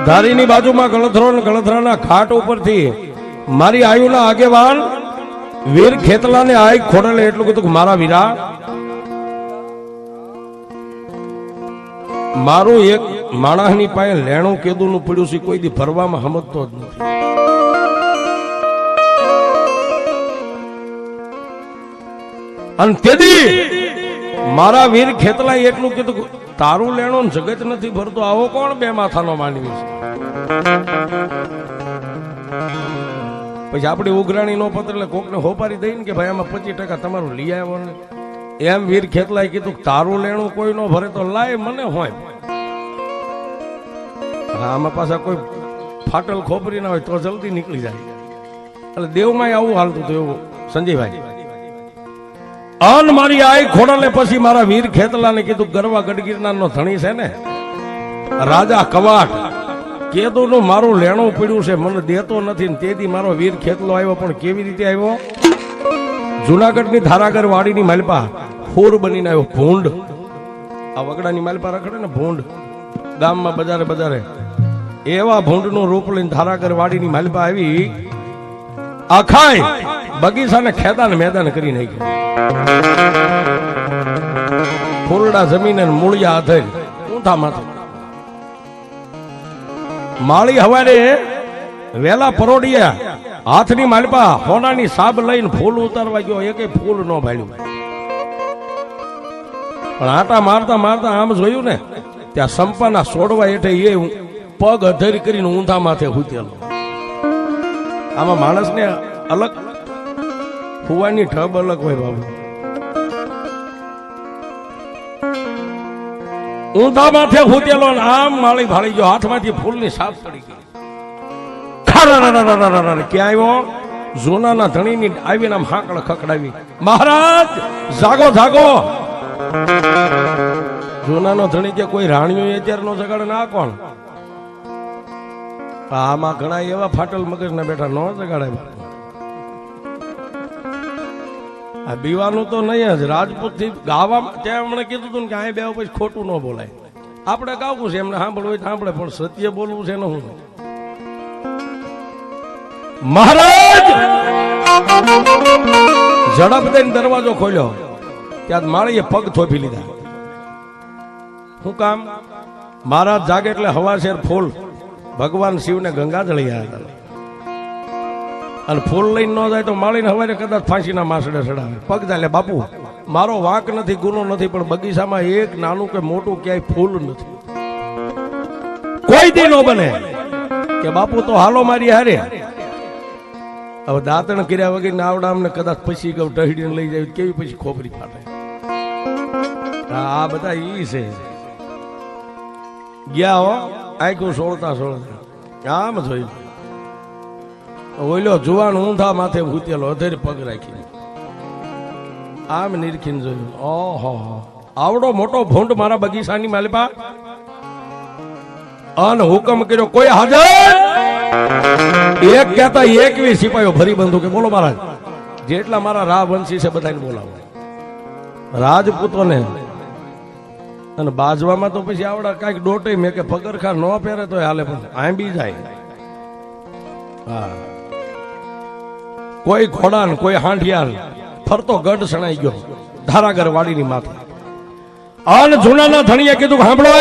ધારીની બાજુમાં ગળધરો ને ગળધરાના ઘાટ ઉપરથી મારી આયુના આગેવાન વીર ખેતલાને આઈ ખોડલે એટલું કીધું કે મારા વીરા, મારું એક માણસની પાસે લેણું કેદુનું પડ્યું છે, કોઈ દી ભરવામાં સમજતો જ નથી. અને તેદી મારા વીર ખેતલાએ એટલું કીધું, તારું લેણું જગત નથી ભરતો, આવો કોણ બે માથાનો માનવી છે? પછી આપણી ઉઘરાણી નો પત્ર એટલે કોકને હોપારી દઈ ને કે ભાઈ આમાં 25% તમારું લઈ આવ્યો ને. એમ વીર ખેતલાએ કીધું, તારું લેણું કોઈ નો ભરે તો લાય મને હોય. આમાં પાછા કોઈ ફાટલ ખોપરી ના હોય તો જલ્દી નીકળી જાય. એટલે દેવમાં આવું હાલતું હતું એવું સંજયભાઈ. અન મારી આઈ ખોડલે પછી મારા વીર ખેતલાને કીધું, ગરવા ગઢગીરનાર નો ધણી છે ને રાજા કવાટ, કેદું નું મારું લેણું પડ્યું છે, મને દેતો નથી. તેથી મારો વીર ખેતલો આવ્યો. પણ કેવી રીતે આવ્યો? જુનાગઢની ધારાગર વાડીની માલપા ફૂર બનીને આવ્યો. ભૂંડ, આ વગડાની માલપા રખડે ને ભૂંડ, ગામમાં બજારે બજારે એવા ભૂંડનું રૂપ લઈને ધારાગર વાડીની માલપા આવી. આખાય બગીચાને ખેદાન મેદાન કરી નાખ્યું. ફૂલડા જમીને મૂળિયા હાથે ઊંધા માથે માળી હવારે વેલા પરોડિયા હાથની માલપા હોનાની સાબ લઈને ફૂલ ઉતારવા ગયો. એકે ફૂલ ન ભાળ્યું. પણ આટા મારતા મારતા આમ જોયું ને ત્યાં સંપાના સોડવા હેઠે એ પગ અધર કરીને ઊંધા માથે હુતેલો. આમાં માણસને અલગ ફુવાની ઠબ અલગ હોય બાબુ. ઊંધા માથે હુતેલો આમ માળી ભાળી ગયો. હાથમાંથી ફૂલની સાપ પડી ગઈ. ક્યાં આવ્યો? જૂનાના ધણીની આવીને આમ હાકડ ખકડાવી, મહારાજ જાગો જાગો. જૂનાનો ધણી કે કોઈ રાણીઓ અત્યારે નો જગાડે ના કોણ? આમાં ઘણા એવા ફાટલ મગજ ના બેઠા નો જગાડે. આ બીવાનું તો નહીં જ. રાજપૂત થી ગાવા ત્યાં એમણે કીધું હતું કે અહીં બે પછી ખોટું ન બોલાય. આપણે ગાવું છે, એમને સાંભળવું હોય સાંભળે, પણ સત્ય બોલવું છે ને. હું મહારાજ ઝડપ દઈને દરવાજો ખોલ્યો. ત્યાં માળીએ પગ થોપી લીધા. શું કામ? મહારાજ જાગે એટલે હવાશેર ફૂલ ભગવાન શિવને ગંગાજળ યાદ આવે. અને ફૂલ લઈને ન જાય તો માળીને હવારે કદાચ ફાંસીના માસડે ચડાવે. પગ ચાલે બાપુ મારો વાંક નથી, ગુનો નથી, પણ બગીચામાં એક નાનું કે મોટું ક્યાંય ફૂલ નથી. કોઈ દી ન બને કે બાપુ તો હાલો મારી હારે. હવે દાંતણ કર્યા વગર નાવડા અમને કદાચ પછી કહું ટહડીને લઈ જાય કેવી પછી ખોપરી ફાટે. આ બધા ઈ છે. ગયા હો આંખું સોળતા સોળતા આમ જોયું. ઓલ્યો જુવાન ઊંધા માથે ભૂતેલો અધેર પગ રાખી આમ નિરખીને જોયું. ઓહો આવડો મોટો ભૂંડ મારા બગીચાની માલપા. અને હુકમ કર્યો, કોઈ હાજર? એક કહેતા 21 સિપાહીઓ ભરી બંધુ કે બોલો મહારાજ, જેટલા મારા રાજવંશી છે બધાને બોલાવો. રાજપૂતોને અને બાજવામાં તો પછી આવડા કઈક ડોટે મેં કે પગરખા ન પહેરે તો હાલે, પણ આંબી જાય. હા કોઈ ઘોડાન કોઈ હાંડિયાર ફરતો ગઢ સણાઈ ગયો ધારાગર વાડીની માથે. અને જૂનાના ધણીએ કીધું, સાંભળો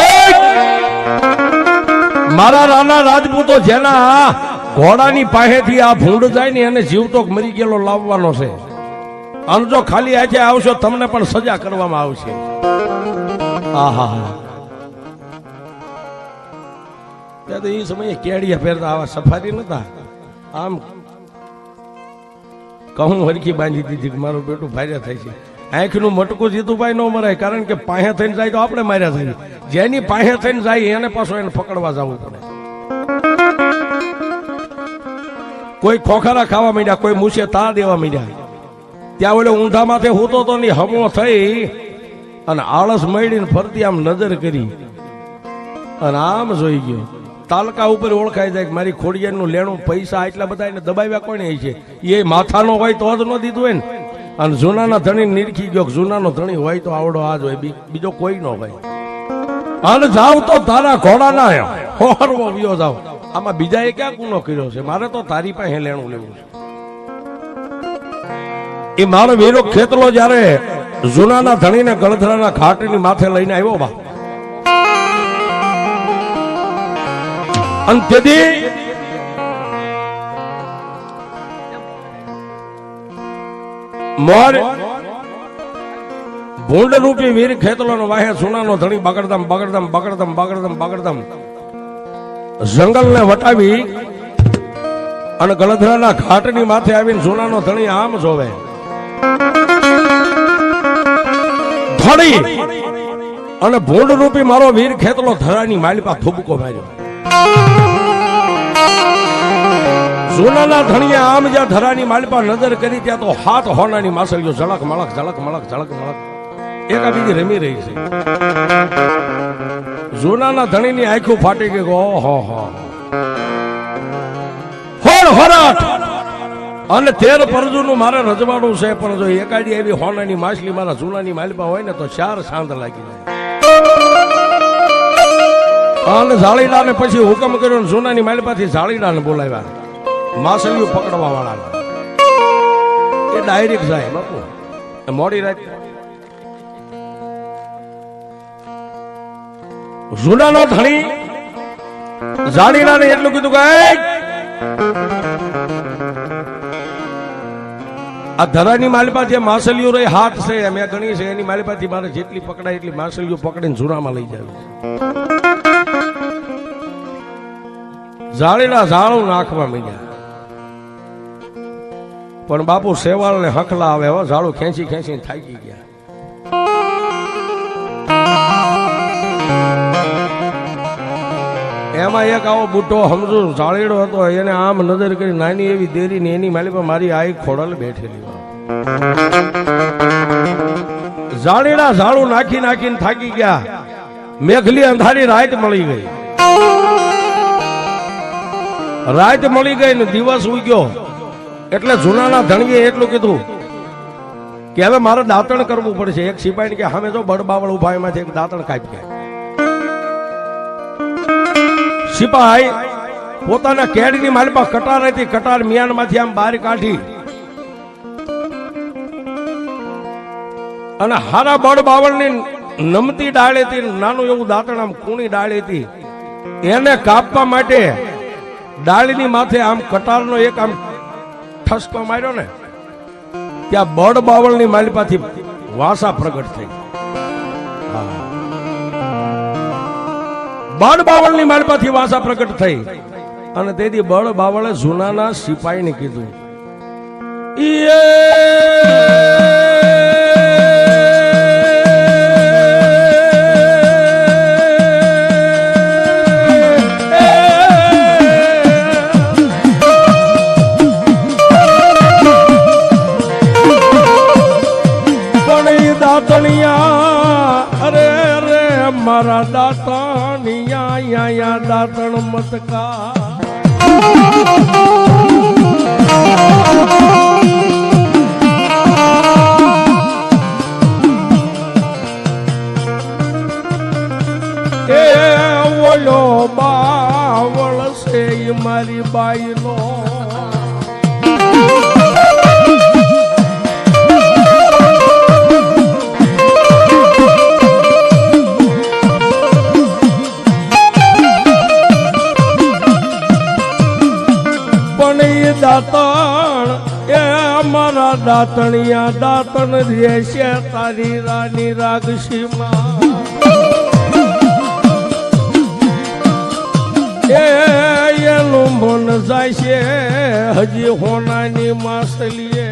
મારા રાના રાજપૂતો જેના ઘોડાની પાસેથી આ ભૂંડ જાય ને એને જીવતો મરી ગયેલો લાવવાનો છે. અને જો ખાલી આજે આવશો તમને પણ સજા કરવામાં આવશે. આહા એ સમયે કેડિયા પહેરતા આવા સફારી નતા. આમ કહું હરખી બાંધી દીધી કે મારું બેટું ભાર્યા થાય છે. આંખનું મટકું જીતુભાઈ ન મરાય, કારણ કે પાસે થઈને જાય તો આપણે માર્યા થઈએ. જેની પાસે થઈને જાય એને પાછો એને પકડવા જવું પડે. કોઈ ખોખારા ખાવા માંડ્યા, કોઈ મૂછે તા દેવા માંડ્યા. ત્યાં ઓલે ઊંધા માથે હોતો તો ની હમો થઈ અને આળસ મળીને ફરતી આમ નજર કરી અને આમ જોઈ ગયો. તાલકા ઉપર ઓળખાઈ જાય કે મારી ખોડિયારનું લેણું પૈસા એટલા બધા એને દબાવ્યા કોને છે? એ માથાનો હોય તો જ ન દીધું હોય ને. અને જૂનાના ધણી નિરખી ગયો, જૂનાનો ધણી હોય તો આવડો આ જ હોય, બીજો કોઈ ન હોય. અને જાવ તો તારા ઘોડાના હોરવો વિયો જાવ. આમાં બીજાએ ક્યાં ગુનો કર્યો છે? મારે તો તારી પાસે લેણું લેવું છે. એ મારો વીરો ખેતલો જયારે જૂનાના ધણીને ગળધરાના ઘાટની માથે લઈને આવ્યો બા, અને તેથી મોર ભૂંડ રૂપી વીર ખેતલો નો વાહે સુનાનો ધણી બગડદમ બગડદમ બગડદમ બગડદમ બગડદમ જંગલ ને વટાવી અને ગળધરાના ઘાટની માથે આવીને સુનાનો ધણી આમ જોવે, ધણી અને ભૂંડ રૂપી મારો વીર ખેતલો ધરાની માલિપા થૂબકો માર્યો. સોનાના ધણીએ આમ જ્યાં ધરાની માલિપા નજર કરી ત્યાં તો હાથ હોનાની માસળીઓ ઝળક મળક ઝળક મળક ઝળક મળક એકાબીજી રમી રહી છે. સોનાના ધણીની આંખો ફાટી ગઈ. ઓહો હો હોર હોરાટ અને 13 પરજુનું મારે રજવાડું છે, પણ જો એકાદી એવી હોનાની માછલી મારા જૂનાની માલિપા હોય ને તો 4 સાંધ લાગી જાય. અને ઝાડીલાને પછી હુકમ કર્યો, જૂનાની માલિપાથી ઝાડીલાને બોલાવ્યા માછલીઓ પકડવા વાળા. એ ડાયરેક્ટ જાય બાપુ. મોડી રાત જૂનાનો ધણી ઝાડીલાને એટલું કીધું કે આ ધરાની માલિપા જે માછલીઓ રહી હાથ છે મેં ગણી છે, એની માલિપાથી મારે જેટલી પકડાય એટલી માછલીઓ પકડીને જૂનામાં લઈ જાય. ઝાડીલા ઝાડું નાખવા માંડ્યા, પણ બાપુ સેવાળ ને હકલા આવે હો, ઝાડું ખેંચી ખેંચીને થાકી ગયા. એમાં એક આવો બુઢો સમજુ ઝાડીડો હતો, એને આમ નજર કરી નાની એવી દેરી ને એની માલિપા મારી આઈ ખોડલ બેઠેલી. ઝાડીડા ઝાડું નાખી નાખીને થાકી ગયા. મેઘલી અંધારી રાત મળી ગઈ. રાત મળી ગઈ ને દિવસ ઉગ્યો એટલે જૂનાના ધણીએ એટલું કીધું કે હવે મારે દાંતણ કરવું પડશે. એક સિપાહી કે સામે જો બડબાવળ ઉભા એમાંથી એક દાંતણ કાપી ગયા. સિપાહી પોતાના કેડની માલિપા કટાર હતી, કટાર મિયાનમાંથી આમ બહાર કાઢી અને હારા બડબાવળની નમતી ડાળ હતી, નાનું એવું દાંતણ આમ કૂણી ડાળ હતી, એને કાપવા માટે ડાળીની માથે આમ કટારનો એક આમ ઠસકો માર્યો ને ત્યાં બળ બાવળની માલિપાથી વાસા પ્રગટ થઈ. બળ બાવળની માલિપાથી વાસા પ્રગટ થઈ અને તેથી બળ બાવળે જૂનાના સિપાહીને કીધું, મારા દાતણિયા દાતણ મતકા એ ઓલો બાવળ છે મારી બાઈનો દાતણ એ અમારા દાતણિયા દાતણ રહેશે તારી રાની રાગસીમાં. એનું મન જાય છે હજી હોનાની માસલીએ.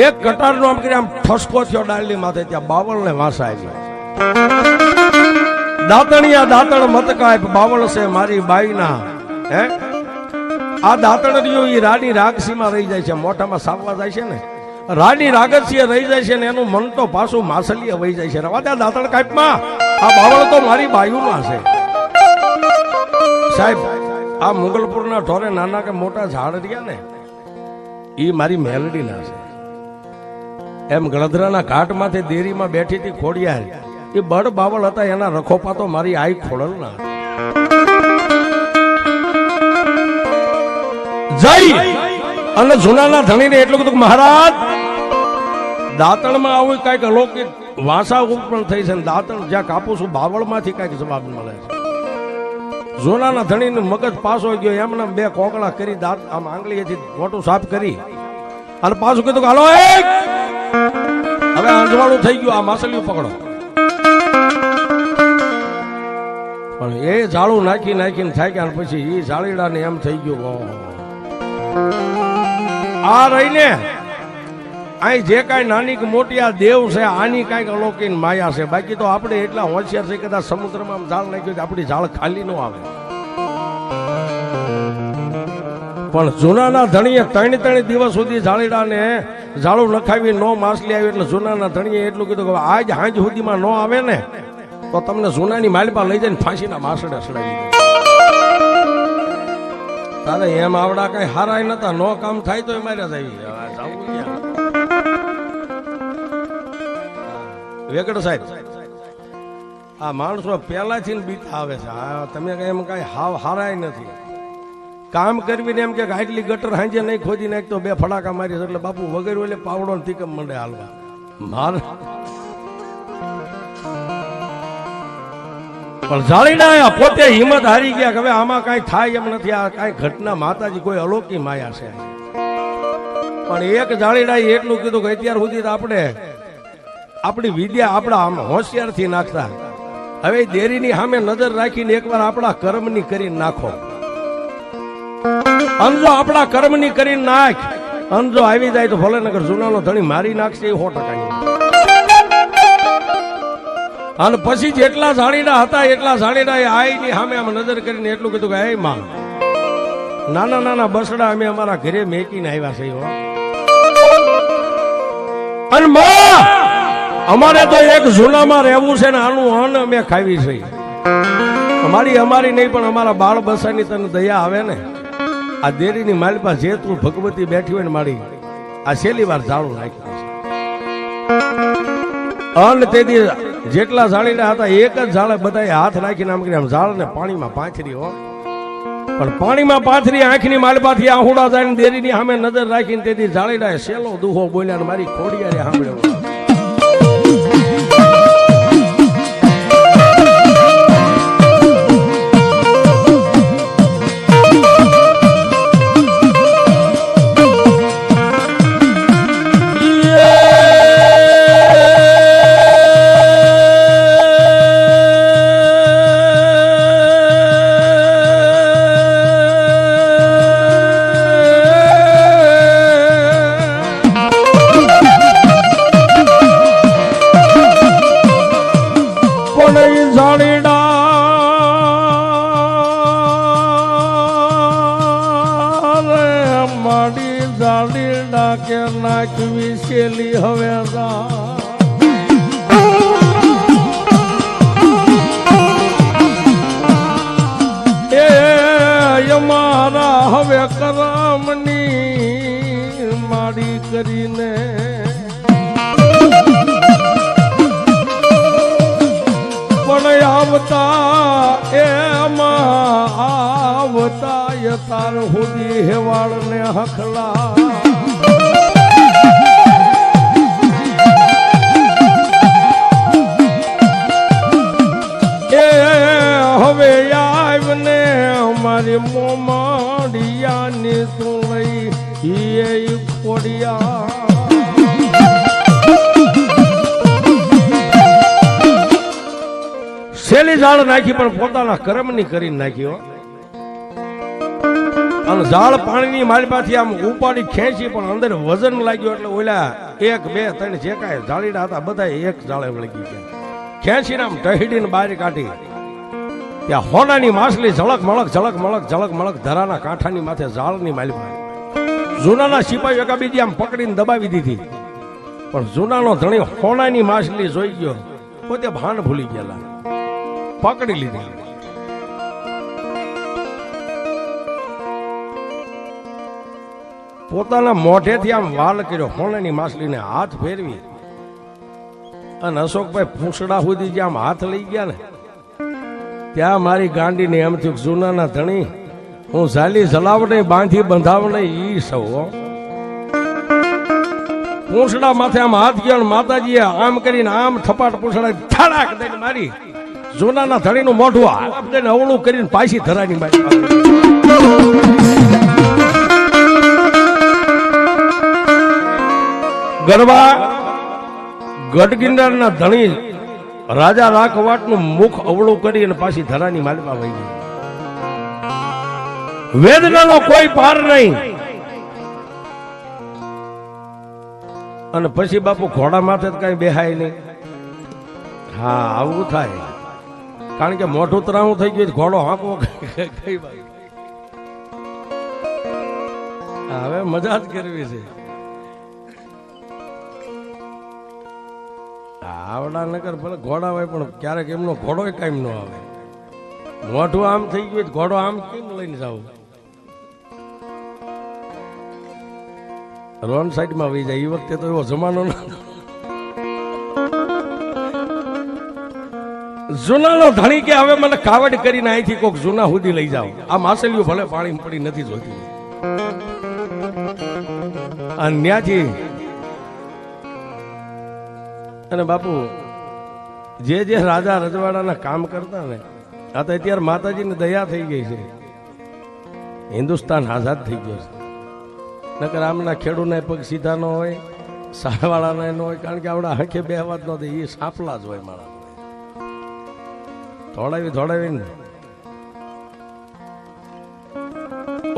એક કટાર નો આમ કરી આમ ઠસકો થયો ડાળની માથે, ત્યાં બાવળ ને વાસા આવી. દાતણિયા દાતણ મત કાય બાવળ છે મારી બાઈના. હે આ દાતણ રહ્યો એ રાની રાગસીમાં રહી જાય છે, મોઢામાં સાવવા જાય છે ને રાની રાગસીએ રહી જાય છે ને એનું મન તો પાછું માસલીએ વહી જાય છે. રવા ત્યાં દાતણ કાપમાં આ બાવળ તો મારી બાયુમાં છે. સાહેબ આ મુગલપુરના ઢોરે નાના કે મોટા ઝાડ રહ્યા ને એ મારી મેલડી ના છે. એમ ગળધરાના ઘાટમાંથી દેરીમાં બેઠી હતી ખોડિયાર, એ બળ બાવળ હતા, એના રખોપા તો મારી આઈ ખોડલ ના જઈ. અને જૂનાના ધણીને એટલું કીધું મહારાજ દાંતણમાં આવું કઈક અલૌકિક વાસા ઉત્પન્ન થઈ છે, દાંતણ જ્યાં કાપું છું બાવળમાંથી કઈક જવાબ મળે છે. જૂનાના ધણીનું મગજ પાસો ગયો, એમને બે કોકળા કરી દાંત આમ આંગળીએથી મોટું સાફ કરી અને પાછું કીધું હાલો હવે અંજવાળું થઈ ગયું, આ માસલિયું પકડો. પણ એ જાળું નાખીને થાક્યા પછી એ જાળીડાને એમ થઈ ગયું આ રહીને અહીં જે કાંઈ નાની કે મોટી આ દેવ છે આની કાંઈક અલૌકિક માયા છે. બાકી તો આપણે એટલા હોશિયાર છે કદાચ સમુદ્રમાં જાળ નાખ્યું આપણી જાળ ખાલી ન આવે. પણ જૂનાના ધણીએ ત્રણ દિવસ સુધી જાળીડાને જાળું નખાવી નો માછલી આવી એટલે જૂનાના ધણીએ એટલું કીધું કે આજ હાંજ સુધીમાં ન આવે ને તો તમને જૂનાની માલપા લઈ જઈને ફાંસીના માસડે સડાવી દે. તારે એમ આવડા કઈ હારાય નતા, નો કામ થાય તો માર્યા જાય. વેકડ સાહેબ આ માણસો પેલાથી બીતા આવે છે, તમે એમ કઈ હાવ હારાય નથી. કામ કરવીને એમ કે આટલી ગટર હાંજે નહીં ખોદી નાખ તો બે ફડાકા મારી એટલે બાપુ વગેરે એટલે પાવડો તીકમ મંડે હાલવા. માર પણ જાળીના પોતે હિંમત હારી ગયા કે હવે આમાં કઈ થાય એમ નથી, આ કઈ ઘટના માતાજી કોઈ અલૌકિક માયા છે. પણ એક જાળીડાએ એટલું કીધું કે અત્યાર સુધી આપણે આપણી વિદ્યા આપણા આમ હોશિયારથી નાખતા, હવે દેરીની સામે નજર રાખીને એકવાર આપણા કર્મની કરીને નાખો. અંજો આપણા કર્મની કરીને નાખ, અંજો આવી જાય તો ભલે નગર જૂનાનો ધણી મારી નાખશે એ 100%. અને પછી જેટલા જાણીડા હતા એટલા જાણીડા આઈની સામે આમ નજર કરીને એટલું કીધું કે હે માં નાના નાના બસડા અમે અમારા ઘરે મેકીને આવ્યા છે. અને માં અમારે તો એક ઝૂલામાં રહેવું છે ને આનું અન્ન અમે ખાવી છે. અમારી નહીં પણ અમારા બાળ બસાની તને દયા આવે ને આ દેરીની માલપા જે તું ભગવતી બેઠી હોય ને મારી આ છેલ્લી વાર જાળું નાખી અન્ન તેથી જેટલા જાળીના હતા એક જ જાળે બધા હાથ નાખીને આમ કરી આમ જાળને પાણીમાં પાંથરી હો. પણ પાણીમાં પાંથરી આંખની માલપાથી આહુડા જાય દેરીની સામે નજર રાખીને તેથી જાળીડા સેલો દુહો બોલ્યા મારી ખોડિયારે સાંભળ્યો. નાખવી શેલી હવે એ અમારા હવે કરમની માડી કરીને પણ આવતા એમાં આવતા તાર સુધી હેવાળ ને હખલા હવે આવને અમારી મોમાડિયાની તું લઈ ખોડિયા શેલી ઝાડ નાખી પણ પોતાના કર્મની કરીને નાખ્યો. અને ઝાડ પાણીની માલપાથી આમ ઉપાડી ખેંચી પણ અંદર વજન લાગ્યો એટલે ઓલા 1 2 3 જે કાંઈ ઝાડીડા હતા બધા એક ઝાડે વળગી ગયા. ખેંચીને આમ ટહીડીને બહાર કાઢી ત્યાં હોનાની માછલી ઝળક મળક ધરાના કાંઠાની માથે ઝાડની માલપા જૂનાના સિપાહીઓ એકાબીજી આમ પકડીને દબાવી દીધી. પણ જૂનાનો ધણી હોનાની માછલી જોઈ ગયો, પોતે ભાન ભૂલી ગયેલા, પકડી લીધી. પોતાના મોઢેથી આમ વાલ કર્યો, હોણાની માછલીને હાથ ફેરવી અને અશોકભાઈ પૂંછડા સુધી જે આમ હાથ લઈ ગયા ને ત્યાં મારી ગાંડીને એમ થયું જૂનાના ધણી હું ઝાલી ઝલાવડે બાંધી બંધાવડે ઈ સૌ પૂંછડા માથે આમ હાથ ગયો, માતાજીએ આમ કરીને આમ થપાટ પૂંછડા ઠાડાક દઈને મારી જૂનાના ધણીનું મોઢું હાથ દઈને અવળું કરીને પાછી ધરાની મારી ગરબા ગઢગિરનારના ધણી રાજા રાખવાટનું મુખ અવળું કરી અને પાછી ધરાની માલમાં વહી ગઈ. વેદનાનો કોઈ પાર નહીં. અને પછી બાપુ ઘોડા માથે કઈ બેહાય નહીં. હા આવું થાય, કારણ કે મોઢું તરાવું થઈ ગયું, ઘોડો હાંકવો કઈ વાત. હવે મજા જ કરવી છે. આવડા નગર ભલે ઘોડા હોય પણ ક્યારેક એમનો ઘોડો કાયમ ન આવે. મોઢું આમ થઈ ગયું, ઘોડો આમ કેમ લઈને જાવ? રોન સાઈડ માં વહી જાય. એ વખતે તો એવો જમાનો ના. જૂનાનો ધણી કે હવે મને કાવડ કરીને અહીંથી કોક જૂના સુધી લઈ જાઓ. આ માછલીઓ ભલે પાણી પડી નથી જોતી. અને ન્યાથી અને બાપુ જે જે રાજા રજવાડાના કામ કરતા ને આ તો અત્યારે માતાજીની દયા થઈ ગઈ છે. હિન્દુસ્તાન આઝાદ થઈ ગયો છે. નકર આમના ખેડૂતના પગ સીધા ન હોય, સાળવાળાના ન હોય, કારણ કે આવડા હખે બે અવાજ ન દે. એ સાંપલા જ હોય મારા. ધોડાવીને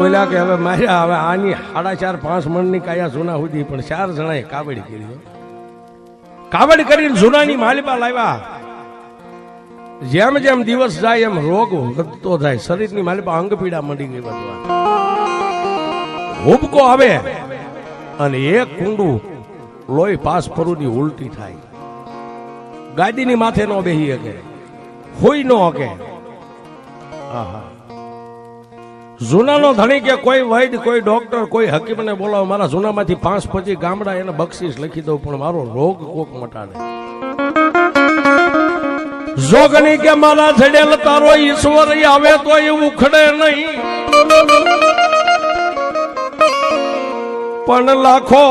ઓલા કે હવે માર્યા, હવે આની 4.5-5 મણની કાયા જૂના સુધી પણ 4 જણાએ કાવડી કરી. કાવડ કરીને જૂનાની માલિપા લાવ્યા. જેમ જેમ દિવસ જાય એમ રોગ વધતો જાય. શરીરની માલિપા અંગ પીડા મંડી ગઈ વધવા. હુબકો આવે અને એક કુંડું લોહી પાસ પરુની ઉલટી થાય. ગાદીની માથે નો બેહી શકે, હોઈ નો શકે. જૂનાનો ધણી કે કોઈ વૈદ, કોઈ ડોક્ટર, કોઈ હકીમને બોલાવો, મારા જૂનામાંથી 5-25 ગામડા એને બક્ષિસ લખી દઉં, પણ મારો રોગ કોક મટાડે. જોગણી કે મારા જડેલ તારો ઈશ્વર આવે તો એવું ખડે નહીં, પણ લાખો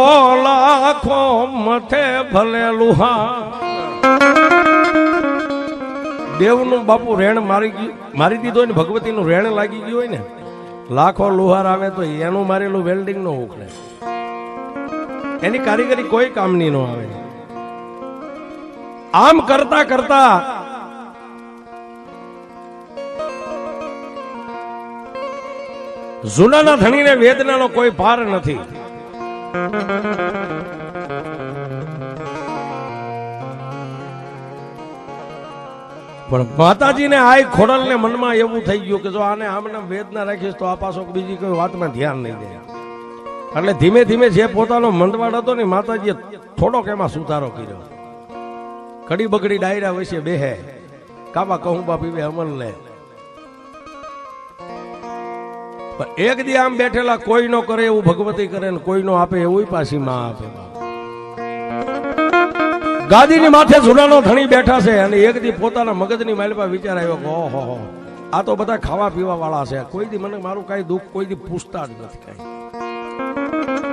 લાખો મથે ભલે લુહા. દેવનું બાપુ રેણ મારી દીધો ને, ભગવતીનું રેણ લાગી ગયું હોય ને, લાખો લુહાર આવે તો એનું મારેલું વેલ્ડિંગ નો ઉખડે. એની કારીગરી કોઈ કામની નો આવે. આમ કરતા કરતા જૂનાના ધણીને વેદનાનો કોઈ પાર નથી. પણ માતાજીને આ ખોડલને મનમાં એવું થઈ ગયું કે જો આને આમને વેદના રાખીશ તો આ પાછો બીજી કોઈ વાતમાં ધ્યાન નહીં દે. એટલે ધીમે ધીમે જે પોતાનો મંદવાડ હતો ને માતાજીએ થોડોક એમાં સુધારો કર્યો. કડી બગડી ડાયરા વચ્ચે બેહે, કાબા કહુંબા પીવે અમલ લે. એક દી આમ બેઠેલા કોઈ નો કરે એવું ભગવતી કરે ને કોઈ નો આપે એવું પાછી માં આપે. ગાદીની માથે જૂનાનો ધણી બેઠા છે અને એક દી પોતાના મગજની માલપા વિચાર આવ્યો કે ઓહો આ તો બધા ખાવા પીવા વાળા છે, કોઈ દી મને મારું કઈ દુઃખ કોઈ દી પૂછતા જ નથી કઈ.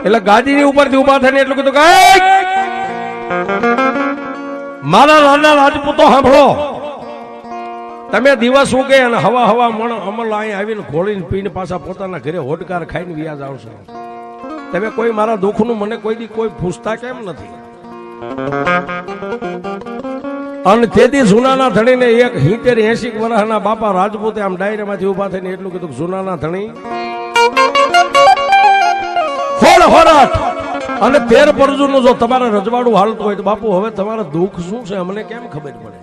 એટલે ગાદીની ઉપરથી ઉભા થઈને એટલું કીધું કે મારા નાના રાજપૂતો સાંભળો, તમે દિવસ ઉગે અને હવા હવા મણ અમલ અહીં આવીને ઘોળીને પીને પાછા પોતાના ઘરે હોડકાર ખાઈને વ્યાજ આવશો. તમે કોઈ મારા દુઃખનું મને કોઈ દી કોઈ પૂછતા કેમ નથી? અને તેથી જૂનાના ધણીને એક 70-80 વર્ષના બાપા રાજપૂતે આમ ડાયરામાંથી ઉભા થઈને એટલું કીધું, જૂનાના ધણી હોડ હોરાટ અને 13 પરજુનું જો તમારે રજવાડું હાલતું હોય તો બાપુ હવે તમારા દુઃખ શું છે અમને કેમ ખબર પડે?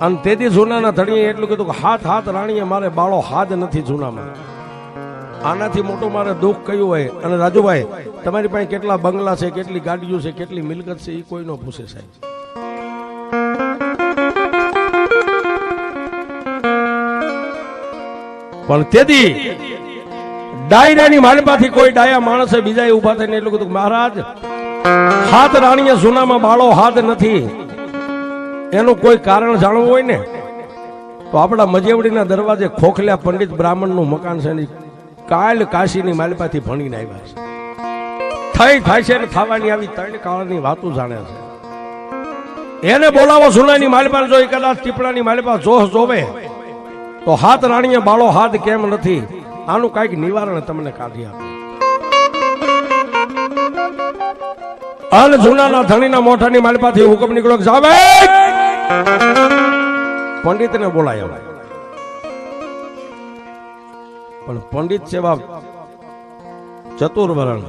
અને તેથી જૂનાના ધણીએ એટલું કીધું કે હાથ રાણીએ મારે બાળો હાથ નથી જૂનામાં, આનાથી મોટું મારે દુઃખ કયું હોય? અને રાજુભાઈ તમારી પાસે કેટલા બંગલા છે, કેટલી ગાડીઓ છે, કેટલી મિલકત છે, એ કોઈ નો પૂછે સાહેબ. પણ તેથી ડાયરાની માલપાથી કોઈ ડાયા માણસે બીજા ઉભા થઈને એટલું કીધું મહારાજ હાથ રાણીએ જૂનામાં બાળો હાથ નથી, એનું કોઈ કારણ જાણવું હોય ને તો આપણા મજેવડીના દરવાજે ખોખલ્યા પંડિત બ્રાહ્મણનું મકાન છે ને કાલ કાશીની માલપાથી ભણીને આવ્યા છે. થઈ થાય છે ને થવાની આવી ત્રણ કાળની વાતો જાણે છે. એને બોલાવો જૂનાની માલપા, જો કદાચ ટીપણાની માલપા જોવે તો હાથ રાણીએ બાળો હાથ કેમ નથી, આનું કઈક નિવારણ તમને કાઢી આપે. અને જૂનાના ધણીના મોઢાની માલપાથી હુકમ નીકળ્યો કે જાવે પંડિતને બોલાયો. પણ પંડિત સેવા ચતુર્વર્ણ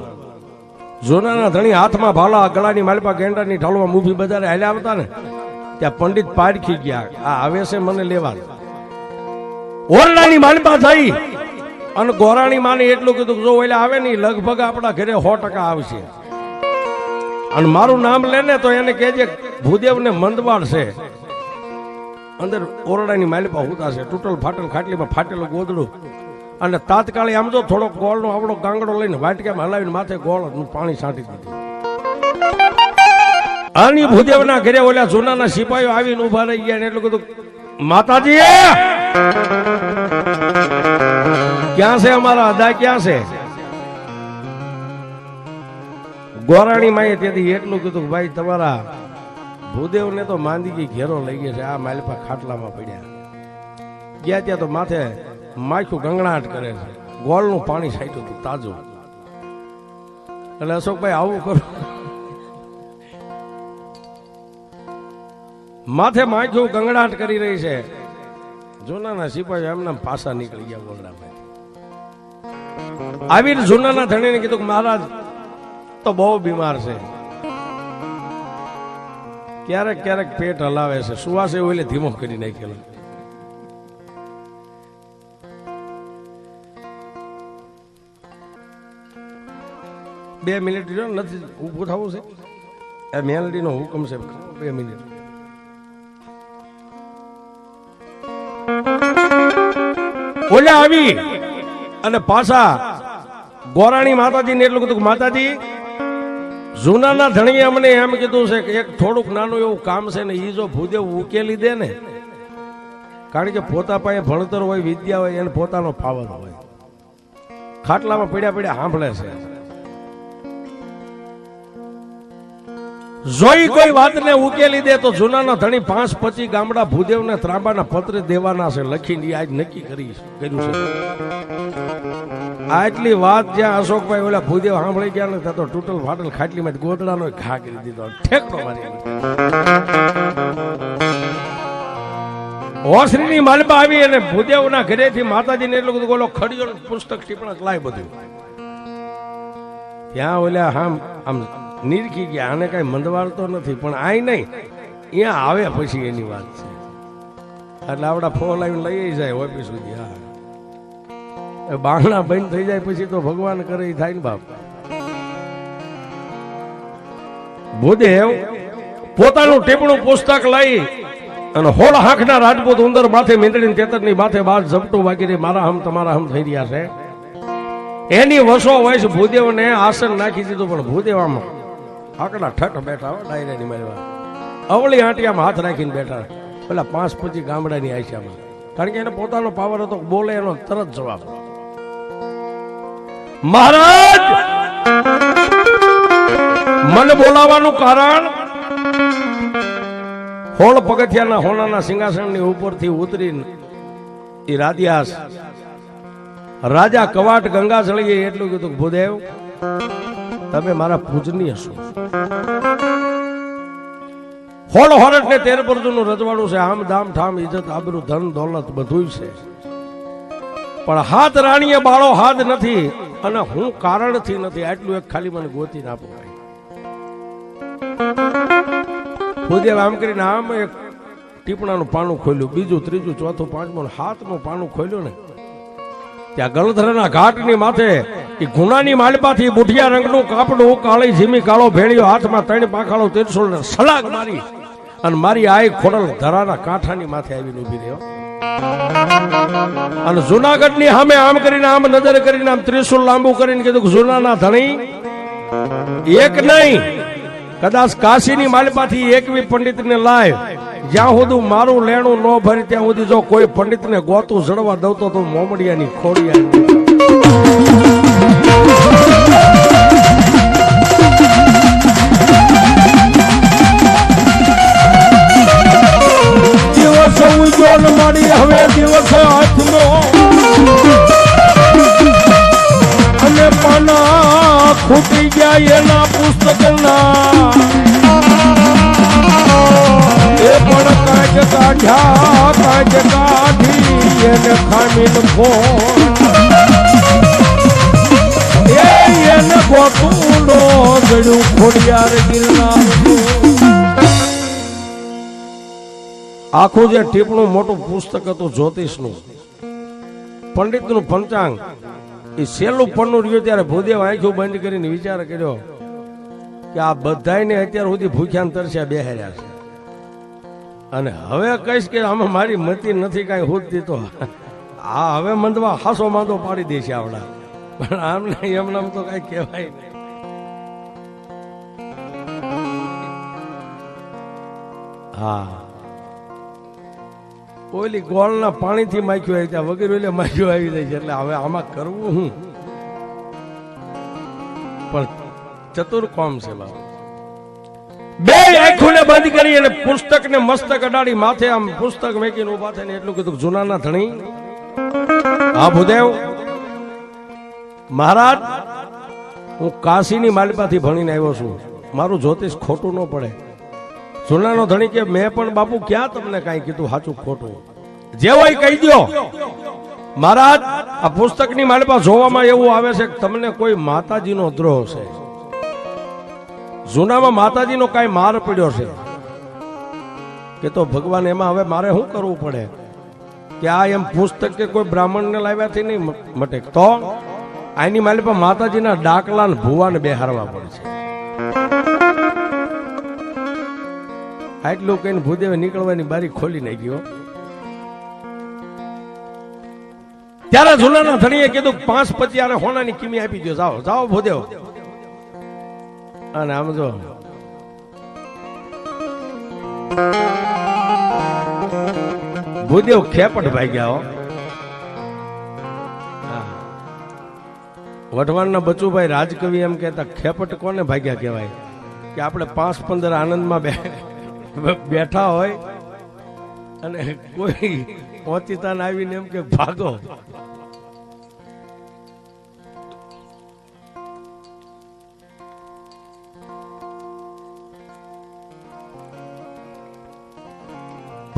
જૂનાના ધણી હાથમાં ભાલા ગળાની માલપા ગેંડાની ઢાળવા મૂવી બજારે હાલ્યા આવતા ને ત્યાં પંડિત પારખી ગયા, આ આવે છે મને લેવા. ઓરડાની માલપા થઈ અને ગોરાણી માને એટલું કીધું જો ઓલા આવે ને લગભગ આપણા ઘરે 100% આવશે, અને મારું નામ લે ને તો એને કહેજે ભૂદેવને મંદવાડ છે. અંદર ઓરડાની માલપા હોતા છે, તૂટલ ફાટલ ખાટલીમાં ફાટેલું ગોદડું, અને તાત્કાલિક આમ તો થોડો ગોળનો આવડો ગાંગડો લઈને વાટકામાં હલાવીને માથે ગોળનું પાણી છાંટી દીધું. આની ભૂદેવના ઘરે ઓલા જૂનાના સિપાહીઓ આવીને ઉભા રહી ગયા ને એટલું કીધું માતાજી ક્યાં છે અમારા અદા ક્યાં છે? ગોરાણી માએ તેથી એટલું કીધું ભાઈ તમારા ભૂદેવને તો માંદગી ઘેરો લઈ ગયા છે, આ માલપા ખાટલામાં પડ્યા. ગયા ત્યાં તો માથે માખું ગંગણાટ કરે છે, ગોળનું પાણી છાંટ્યું હતું તાજું. એટલે અશોકભાઈ આવું કરું, માથે માખું ગંગણાટ કરી રહી છે. જૂનાના સિપાહીઓ એમના પાસા નીકળી ગયા ગોળડામાં. આવી જૂનાના ધણીને કીધું કે મહારાજ તો બહુ બીમાર છે, ક્યારેક ક્યારેક પેટ હલાવે છે, સુવાસે ઓલે ધીમો કરી નાખેલો. બે મિનિટ નથી ઉભું થવું છે, એ મેલડીનો હુકમ છે. 2 મિનિટ ઓલા આવી અને પાછા ગોરાણી માતાજી ને એટલું કીધું માતાજી જૂનાના ધણીએ અમને એમ કીધું છે કે એક થોડુંક નાનું એવું કામ છે ને, એ જો ભૂદેવ ઉકેલી દે ને, કારણ કે પોતા પાસે ભણતર હોય વિદ્યા હોય એને પોતાનો પાવર હોય, ખાટલામાં પડ્યા પડ્યા સાંભળે છે. જોઈ કોઈ વાતને ઉકેલી દે તો જૂનાના ધણી 5-25 ગામડા ભૂદેવને ત્રાંબાના પત્ર દેવાના છે લખીને આજ નક્કી કર્યું છે. આટલી વાત જ્યાં અશોકભાઈ ઓલા ભૂદેવ સાંભળી ગયા ને ત્યાં તો તૂટલ ફાટલ ખાટલીમાં ગોદડાનો ઘા કરી દીધો, ઠેકડો મારી. હોસરીની માલપા આવી અને ભૂદેવના ઘરેથી માતાજીને એટલું બધું ઓલો ખડીયો પુસ્તક ટીપણા લાય બધું. ત્યાં ઓલા આમ નિરખી ગયા, આને કઈ મંદવાડ તો નથી, પણ આય નહીં અહીંયા આવે પછી એની વાત છે. એટલે આપડા ફોન આવીને લઈ જાય ઓફિસ સુધી. હા, બાંગણા બંધ થઈ જાય પછી તો ભગવાન કરે થાય ને બાપ. ભૂદેવ પોતાનું ટીપણું પુસ્તક લઈ અને હોળ હાંખના રાજપૂત ઉંદર માથે મીંદડીની તેતરની માથે બાદ ઝપટું વાગી મારા હમ તમારા હમ થઈ રહ્યા છે. એની વસો વયસ ભૂદેવને આસન નાખી દીધું, પણ ભૂદેવ આમ આકડા ઠઠ બેઠા હોય ડાયરાની મારી અવળી આંટિયામાં હાથ રાખીને બેઠા પેલા 5-25 ગામડાની આશિયામાં, કારણ કે એને પોતાનો પાવર હતો, બોલે એનો તરત જવાબ. મહારાજ મને બોલાવાનું કારણ હોળ પગથિયાના હોનાના સિંહાસનની ઉપરથી ઉતરીને એ રાધ્યાસ રાજા કવાટ ગંગાજળીએ એટલું કીધું ભૂદેવ તમે મારા પૂજનીય છો. હોળ હોરટ ને 13 પરજુનું રજવાડું છે, આમ દામ ઠામ ઇજ્જત આબરૂ ધન દોલત બધું છે, પણ હાથ રાણીએ બાળો હાથ નથી અને હું કારણથી નથી, આટલું એક ખાલી મને ગોતી આપો. ભૂદેવ આમ કરીને આમ એક ટીપણાનું પાનું ખોલ્યું, બીજું ત્રીજું ચોથું પાંચમું 7મું પાનું ખોલ્યું ને ત્યાં ગલધરના ઘાટની માથે એ ગુનાની માલપાથી બુઢિયા રંગનું કાપડું કાળી ઝીમી કાળો ભેળ્યો, હાથમાં 3 પાંખાળો ત્રિશુળ સલાગ મારી અને મારી આઈ ખોડલ ધરાના કાંઠાની માથે આવીને ઉભી રહ્યો. અને જુનાગઢ ની સામે આમ કરીને આમ નજર કરીને આમ ત્રિશુલ લાંબુ કરીને કીધું જુનાના ધણી એક નહીં કદાચ કાશીની માલિપાથી એકવી પંડિતને લાય જ્યાં સુધી મારું લેણું ન ભરી ત્યાં સુધી જો કોઈ પંડિતને ગોતું જડવા દઉં તો મોમડિયાની ખોડિયા દિવસો ઉજ્જવળ મારી હવે દિવસો હાથનો અને પાના ખૂટી ગયા એના પુસ્તકના એ પણ કાંચ કાઢ્યા કાંચ કાઢી એને ખામીને એને ગોતુંડો ગળ્યું ખોડિયાર ગિરનાર આખું જે ટીપણું મોટું પુસ્તક હતું જ્યોતિષનું પંડિતનું પંચાંગ એ છેલ્લું પન્નું રહ્યું ત્યારે ભૂદેવ આંખો બંધ કરીને વિચાર કર્યો કે આ બધાને અત્યાર સુધી ભૂખ્યા તરસ્યા બેહાર્યા છે અને હવે કહીશ કે આમાં મારી મતી નથી કાંઈ હોતી તો આ હવે મંદવા હાસો માંદો પાડી દે છે આવડા પણ આમ નહીં એમને આમ તો કઈ કહેવાય નહીં. હા ઓલી ગોળના પાણીથી માખ્યું આવી ત્યાં વગેરે ઓલે માખ્યું આવી જાય છે એટલે હવે આમાં કરવું હું પણ ચતુર કોમ છે બાબા. બે આંખોને બંધ કરી અને પુસ્તક ને મસ્તક અડાડી માથે આમ પુસ્તક મેકીને ઉભા થઈને એટલું કીધું જુનાના ધણી હા ભૂદેવ મહારાજ હું કાશીની માલિપાથી ભણીને આવ્યો છું મારું જ્યોતિષ ખોટું ન પડે. જુનાનો ધણી કે મેં પણ બાપુ ક્યાં તમને કાંઈ કીધું સાચું ખોટું જે હોય કહી દો. મહારાજ આ પુસ્તકની માલિપા જોવામાં એવું આવે છે કે તમને કોઈ માતાજીનો દ્રોહ છે. જૂનામાં માતાજીનો કાંઈ માર પડ્યો છે કે તો ભગવાન એમાં હવે મારે શું કરવું પડે કે આ એમ પુસ્તક કે કોઈ બ્રાહ્મણને લાવ્યાથી નહીં મટે તો આની માલિપા માતાજીના ડાકલા ને ભુવાને બેહારવા પડશે. આટલું કહીને ભૂદેવે નીકળવાની બારી ખોલી નાખ્યો. ત્યારે જુનાના ધણીએ કીધું 5 પતિયારે હોનાની કિમી આપી દો જાઓ જાઓ ભૂદેવ. અને આમ જો ભૂદેવ ખેપટ ભાગ્યા. વઢવાણના બચુભાઈ રાજકવિ એમ કહેતા ખેપટ કોને ભાગ્યા કહેવાય કે આપણે 5-15 આનંદમાં બેઠા હોય અને કોઈ ઓચિતાને આવીને એમ કે ભાગો.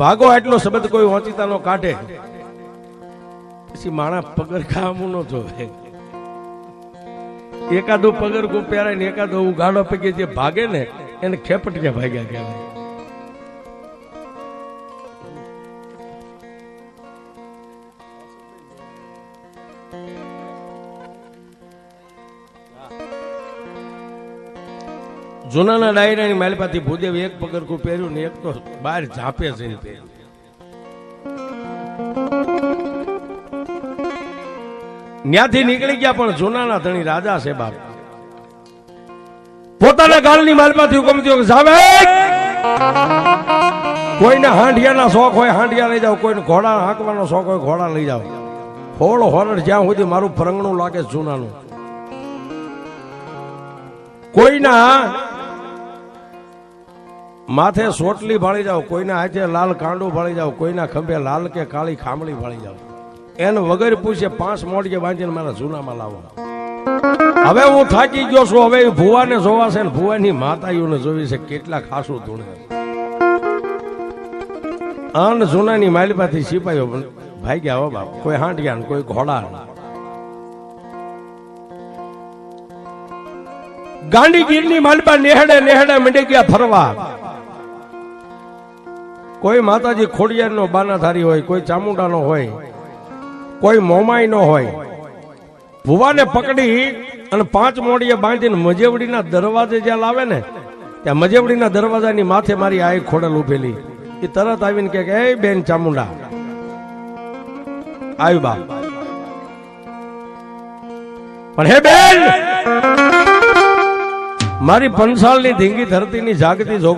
ભાગો એટલો શબ્દ કોઈ ઓચિતાનો કાઢે પછી માણા પગરખામું ન જોવે. એકાદું પગરખું પહેરાય ને એકાદો ગાડો પૈકી જે ભાગે ને એને ખેપટ કે ભાગ્યા કહેવાય. જૂનાના ડાયરાની માલિપાથી ભૂદેવ એક પગરખું પહેર્યું ને એક તો બહાર ઝાપે છે. ત્યાંથી નીકળી ગયા પણ જૂનાના ધણી રાજા છે બાપ. પોતાના ગાલની માલિપાથી હુકમ થયો કે જાવે કોઈને હાંડિયાના શોખ હોય હાંડિયા લઈ જાવ, કોઈને ઘોડા હાંકવાનો શોખ હોય ઘોડા લઈ જાવ. હોળ હોરડ જ્યાં સુધી મારું ફરંગણું લાગે જૂનાનું. કોઈના માથે સોટલી ભાળી જાવ, કોઈના હાથે લાલ કાંડું ભાળી જાવ, કોઈના ખંભે લાલ કે કાળી ખામળી ભાળી જાવ. એને વગર પૂછે 5 મોઢિયે બાંધીને મારા જૂનામાં લાવો. હવે હું થાકી ગયો છું. હવે ભુવાને જોવા છે ને ભુવાની માતાઓને જોવી છે કેટલા ખાસું ધૂણે. અન જૂનાની માલિપાથી સિપાહીઓ ભાગ્યા હો બાપ. કોઈ હાંડિયા કોઈ ઘોડા. ગાંડીગીરની માલિપા નેહડે નેહડે મંડી ગયા ફરવા. કોઈ માતાજી ખોડિયારનો બાનાધારી હોય, કોઈ ચામુંડાનો હોય, કોઈ મોમાઈ નો હોય. ભુવાને પકડી અને 5 મોઢિયે બાંધીને મજેવડીના દરવાજે જ્યાં લાવે ને ત્યાં મજેવડીના દરવાજાની માથે મારી આઈ ખોડલ ઉભેલી. એ તરત આવીને કે એ બેન ચામુંડા આવી બા પણ હે બેન મારી પંસાળની ધીંગી ધરતીની જાગતી જોગ